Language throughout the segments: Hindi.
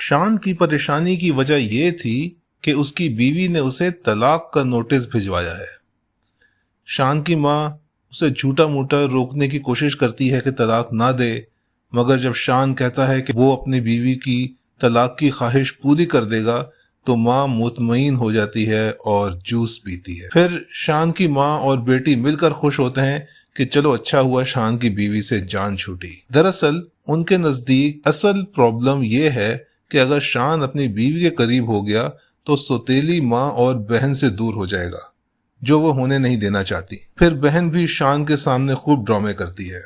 शान की परेशानी की वजह यह थी कि उसकी बीवी ने उसे तलाक का नोटिस भिजवाया है। शान की माँ उसे झूठा मूठा रोकने की कोशिश करती है कि तलाक ना दे, मगर जब शान कहता है कि वो अपनी बीवी की तलाक की ख्वाहिश पूरी कर देगा तो माँ मुतमईन हो जाती है और जूस पीती है। फिर शान की माँ और बेटी मिलकर खुश होते हैं कि चलो अच्छा हुआ शान की बीवी से जान छूटी। दरअसल उनके नजदीक असल प्रॉब्लम यह है कि अगर शान अपनी बीवी के करीब हो गया तो सौतेली माँ और बहन से दूर हो जाएगा, जो वो होने नहीं देना चाहती। फिर बहन भी शान के सामने खूब ड्रामे करती है।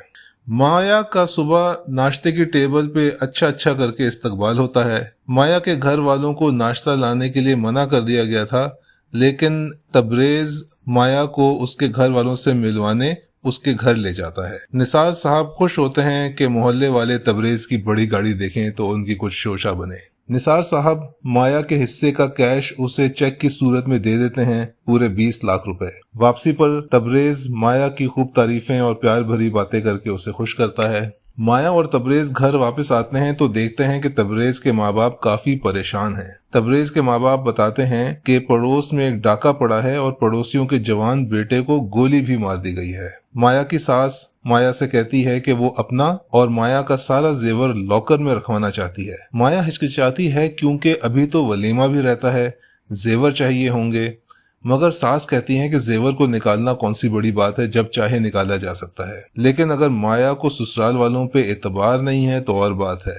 माया का सुबह नाश्ते की टेबल पे अच्छा करके इस्तकबाल होता है। माया के घर वालों को नाश्ता लाने के लिए मना कर दिया गया था, लेकिन तबरेज माया को उसके घर वालों से मिलवाने उसके घर ले जाता है। निसार साहब खुश होते हैं कि मोहल्ले वाले तबरेज की बड़ी गाड़ी देखें तो उनकी कुछ शोशा बने। निसार साहब माया के हिस्से का कैश उसे चेक की सूरत में दे देते हैं, पूरे 20 लाख रुपए। वापसी पर तबरेज माया की खूब तारीफें और प्यार भरी बातें करके उसे खुश करता है। माया और तबरेज घर वापस आते हैं तो देखते हैं कि तबरेज के माँ बाप काफी परेशान हैं। तबरेज के माँ बाप बताते हैं कि पड़ोस में एक डाका पड़ा है और पड़ोसियों के जवान बेटे को गोली भी मार दी गई है। माया की सास माया से कहती है कि वो अपना और माया का सारा जेवर लॉकर में रखवाना चाहती है। माया हिचकिचाती है क्योंकि अभी तो वलीमा भी रहता है, जेवर चाहिए होंगे, मगर सास कहती है कि जेवर को निकालना कौन सी बड़ी बात है, जब चाहे निकाला जा सकता है। लेकिन अगर माया को ससुराल वालों पे एतबार नहीं है तो और बात है।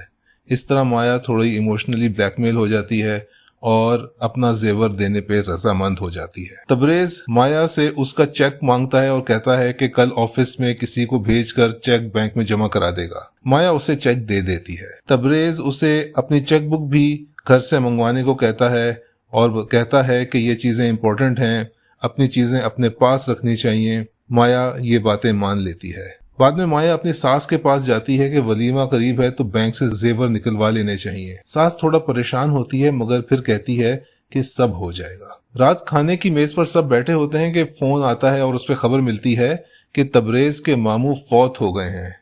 इस तरह माया थोड़ी इमोशनली ब्लैकमेल हो जाती है और अपना जेवर देने पे रजामंद हो जाती है। तबरेज माया से उसका चेक मांगता है और कहता है कि कल ऑफिस में किसी को भेजकर चेक बैंक में जमा करा देगा। माया उसे चेक दे देती है। तबरेज उसे अपनी चेक बुक भी घर से मंगवाने को कहता है और कहता है कि ये चीजें इंपॉर्टेंट हैं, अपनी चीजें अपने पास रखनी चाहिए। माया ये बातें मान लेती है। बाद में माया अपनी सास के पास जाती है कि वलीमा करीब है तो बैंक से जेवर निकलवा लेने चाहिए। सास थोड़ा परेशान होती है मगर फिर कहती है कि सब हो जाएगा। रात खाने की मेज पर सब बैठे होते हैं कि फोन आता है और उस पर खबर मिलती है कि तबरेज के मामू फौत हो गए हैं,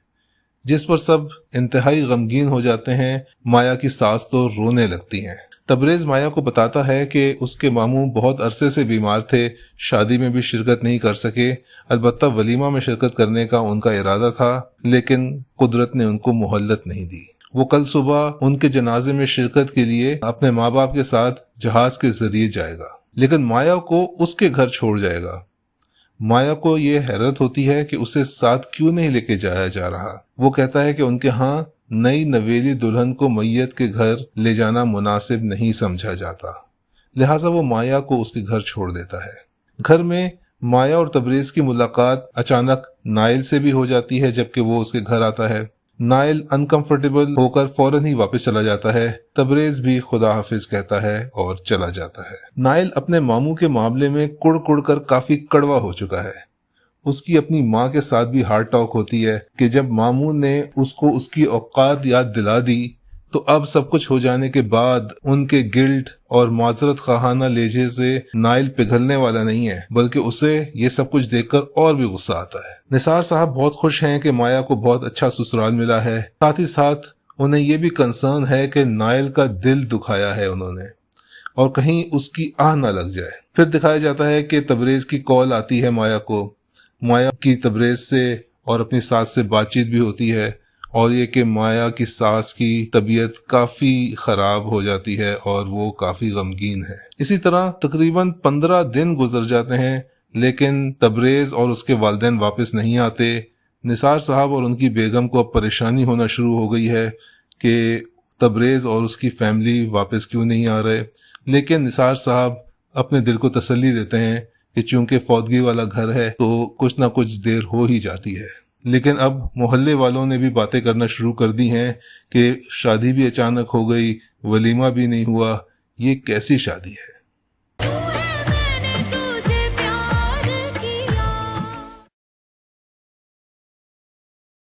जिस पर सब इंतहाई गमगीन हो जाते हैं। माया की सास तो रोने लगती हैं। तबरेज माया को बताता है कि उसके मामू बहुत अरसे से बीमार थे, शादी में भी शिरकत नहीं कर सके। अलबत्ता वलीमा में शिरकत करने का उनका इरादा था, लेकिन कुदरत ने उनको मोहल्लत नहीं दी। वो कल सुबह उनके जनाजे में शिरकत के लिए अपने माँ बाप के साथ जहाज के जरिए जाएगा, लेकिन माया को उसके घर छोड़ जाएगा। माया को ये हैरत होती है कि उसे साथ क्यों नहीं लेके जाया जा रहा। वो कहता है कि उनके यहाँ नई नवेली दुल्हन को मैयत के घर ले जाना मुनासिब नहीं समझा जाता, लिहाजा वो माया को उसके घर छोड़ देता है। घर में माया और तबरेज की मुलाकात अचानक नाइल से भी हो जाती है जबकि वो उसके घर आता है। नाइल अनकंफर्टेबल होकर फौरन ही वापस चला जाता है। तबरेज भी खुदा हाफिज कहता है और चला जाता है। नाइल अपने मामू के मामले में कुड़ कुड़ कर काफी कड़वा हो चुका है। उसकी अपनी माँ के साथ भी हार्ड टॉक होती है कि जब मामू ने उसको उसकी औकात याद दिला दी तो अब सब कुछ हो जाने के बाद उनके गिल्ट और माजरत खाना लहजे से नाइल पिघलने वाला नहीं है, बल्कि उसे ये सब कुछ देखकर और भी गुस्सा आता है। निसार साहब बहुत खुश हैं कि माया को बहुत अच्छा ससुराल मिला है। साथ ही साथ उन्हें ये भी कंसर्न है कि नाइल का दिल दुखाया है उन्होंने और कहीं उसकी आह ना लग जाए। फिर दिखाया जाता है कि तबरेज की कॉल आती है माया को। माया की तबरेज से और अपनी सास से बातचीत भी होती है और ये कि माया की सास की तबीयत काफ़ी ख़राब हो जाती है और वो काफ़ी गमगीन है। इसी तरह तकरीबन 15 दिन गुजर जाते हैं, लेकिन तबरेज और उसके वालिदैन वापस नहीं आते। निसार साहब और उनकी बेगम को अब परेशानी होना शुरू हो गई है कि तबरेज और उसकी फैमिली वापस क्यों नहीं आ रहे, लेकिन निसार साहब अपने दिल को तसल्ली देते हैं कि चूंकि फौतगी वाला घर है तो कुछ ना कुछ देर हो ही जाती है। लेकिन अब मोहल्ले वालों ने भी बातें करना शुरू कर दी हैं कि शादी भी अचानक हो गई, वलीमा भी नहीं हुआ, ये कैसी शादी है।